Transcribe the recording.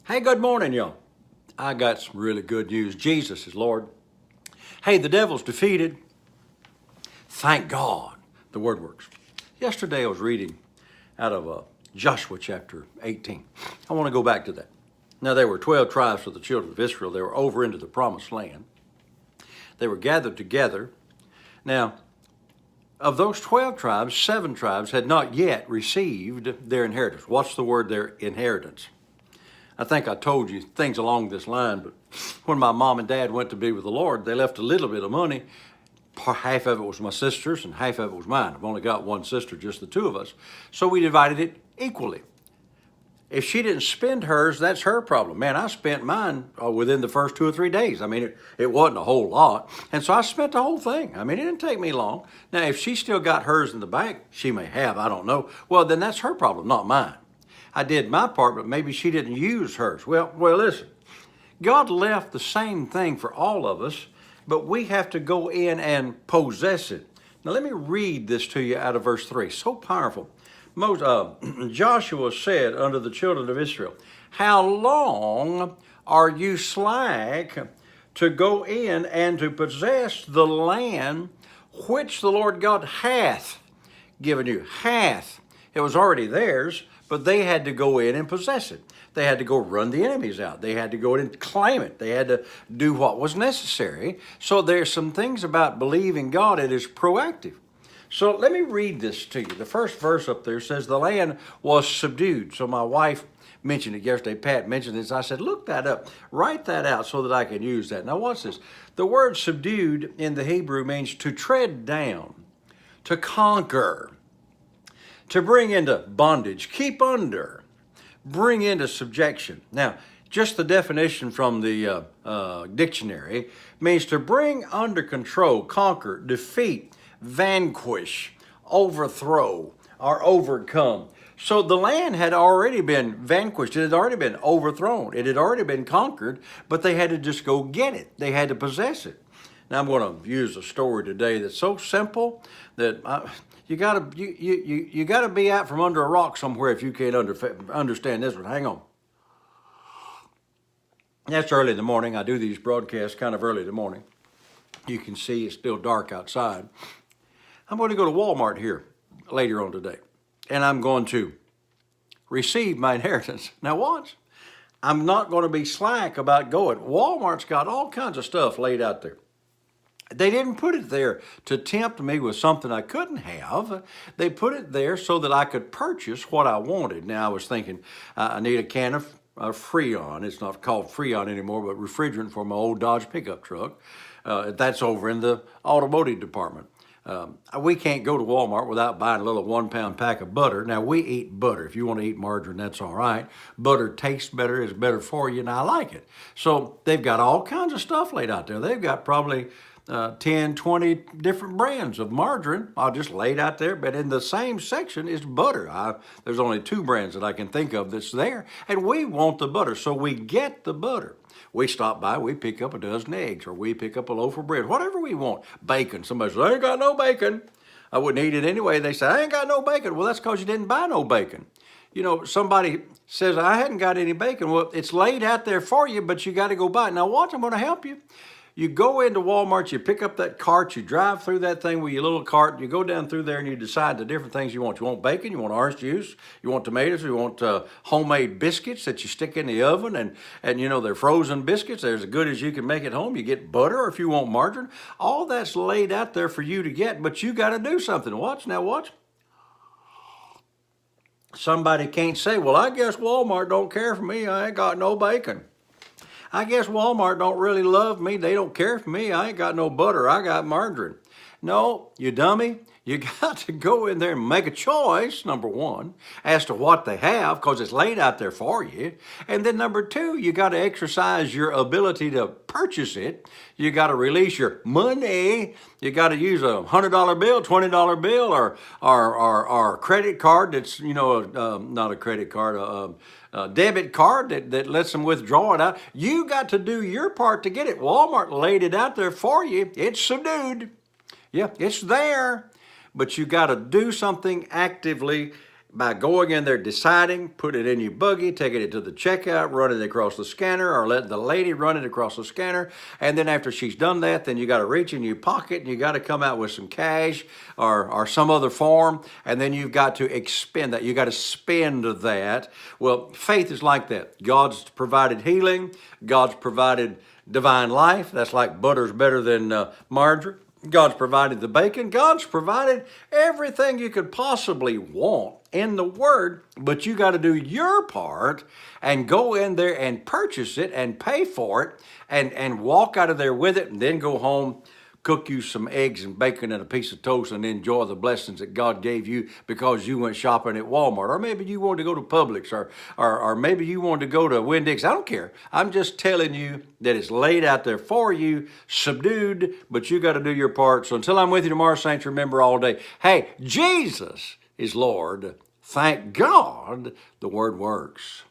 Hey, good morning, y'all. I got some really good news. Jesus is Lord. Hey, the devil's defeated. Thank God the word works. Yesterday I was reading out of Joshua chapter 18. I want to go back to that. Now, there were 12 tribes of the children of Israel. They were over into the promised land. They were gathered together. Now, of those 12 tribes, 7 tribes had not yet received their inheritance. What's the word, their inheritance? I think I told you things along this line, but when my mom and dad went to be with the Lord, they left a little bit of money. Half of it was my sister's and half of it was mine. I've only got one sister, just the two of us. So we divided it equally. If she didn't spend hers, that's her problem. Man, I spent mine within the first 2 or 3 days. I mean, it wasn't a whole lot. And so I spent the whole thing. I mean, it didn't take me long. Now, if she still got hers in the bank, she may have, I don't know. Well, then that's her problem, not mine. I did my part, but maybe she didn't use hers. Well, listen, God left the same thing for all of us, but we have to go in and possess it. Now, let me read this to you out of verse 3. So powerful. Joshua said unto the children of Israel, how long are you slack to go in and to possess the land which the Lord God hath given you? Hath. It was already theirs, but they had to go in and possess it. They had to go run the enemies out. They had to go in and claim it. They had to do what was necessary. So there's some things about believing God, it is proactive. So let me read this to you. The first verse up there says the land was subdued. So my wife mentioned it yesterday. Pat mentioned this. I said, look that up. Write that out so that I can use that. Now watch this. The word subdued in the Hebrew means to tread down, to conquer, to bring into bondage, keep under, bring into subjection. Now, just the definition from the dictionary means to bring under control, conquer, defeat, vanquish, overthrow, or overcome. So the land had already been vanquished. It had already been overthrown. It had already been conquered, but they had to just go get it. They had to possess it. Now I'm going to use a story today that's so simple that you gotta be out from under a rock somewhere if you can't understand this one. Hang on. That's early in the morning. I do these broadcasts kind of early in the morning. You can see it's still dark outside. I'm going to go to Walmart here later on today, and I'm going to receive my inheritance. Now watch. I'm not going to be slack about going. Walmart's got all kinds of stuff laid out there. They didn't put it there to tempt me with something I couldn't have. They put it there so that I could purchase what I wanted. Now, I was thinking I need a can of Freon. It's not called Freon anymore, but refrigerant for my old Dodge pickup truck. That's over in the automotive department. We can't go to Walmart without buying a little 1 pound pack of butter. Now, we eat butter. If you want to eat margarine, that's all right. Butter tastes better, it's better for you, and I like it. So they've got all kinds of stuff laid out there. They've got probably 10, 20 different brands of margarine. I'll just lay it out there, but in the same section is butter. There's only 2 brands that I can think of that's there, and we want the butter, so we get the butter. We stop by, we pick up a dozen eggs, or we pick up a loaf of bread, whatever we want. Bacon. Somebody says, I ain't got no bacon. I wouldn't eat it anyway. They say, I ain't got no bacon. Well, that's because you didn't buy no bacon. You know, somebody says, I hadn't got any bacon. Well, it's laid out there for you, but you got to go buy it. Now, watch, I'm going to help you. You go into Walmart, you pick up that cart, you drive through that thing with your little cart, you go down through there and you decide the different things you want. You want bacon, you want orange juice, you want tomatoes, you want homemade biscuits that you stick in the oven, and you know, they're frozen biscuits. They're as good as you can make at home. You get butter, or if you want margarine. All that's laid out there for you to get, but you got to do something. Watch. Somebody can't say, well, I guess Walmart don't care for me. I ain't got no bacon. I guess Walmart don't really love me. They don't care for me. I ain't got no butter. I got margarine. No, you dummy. You got to go in there and make a choice, number one, as to what they have, because it's laid out there for you. And then number two, you got to exercise your ability to purchase it. You got to release your money. You got to use a $100 bill, $20 bill, or a credit card that's, not a credit card, a debit card that lets them withdraw it out. You got to do your part to get it. Walmart laid it out there for you. It's subdued. Yeah, it's there. But you got to do something actively by going in there, deciding, put it in your buggy, taking it to the checkout, running it across the scanner, or letting the lady run it across the scanner. And then after she's done that, then you got to reach in your pocket and you got to come out with some cash or some other form. And then you've got to expend that. You got to spend that. Well, faith is like that. God's provided healing. God's provided divine life. That's like butter's better than margarine. God's provided the bacon. God's provided everything you could possibly want in the Word, but you got to do your part and go in there and purchase it and pay for it and walk out of there with it and then go home, cook you some eggs and bacon and a piece of toast and enjoy the blessings that God gave you because you went shopping at Walmart. Or maybe you wanted to go to Publix or maybe you wanted to go to Winn-Dixie. I don't care. I'm just telling you that it's laid out there for you, subdued, but you got to do your part. So until I'm with you tomorrow, saints, remember all day, hey, Jesus is Lord. Thank God the Word works.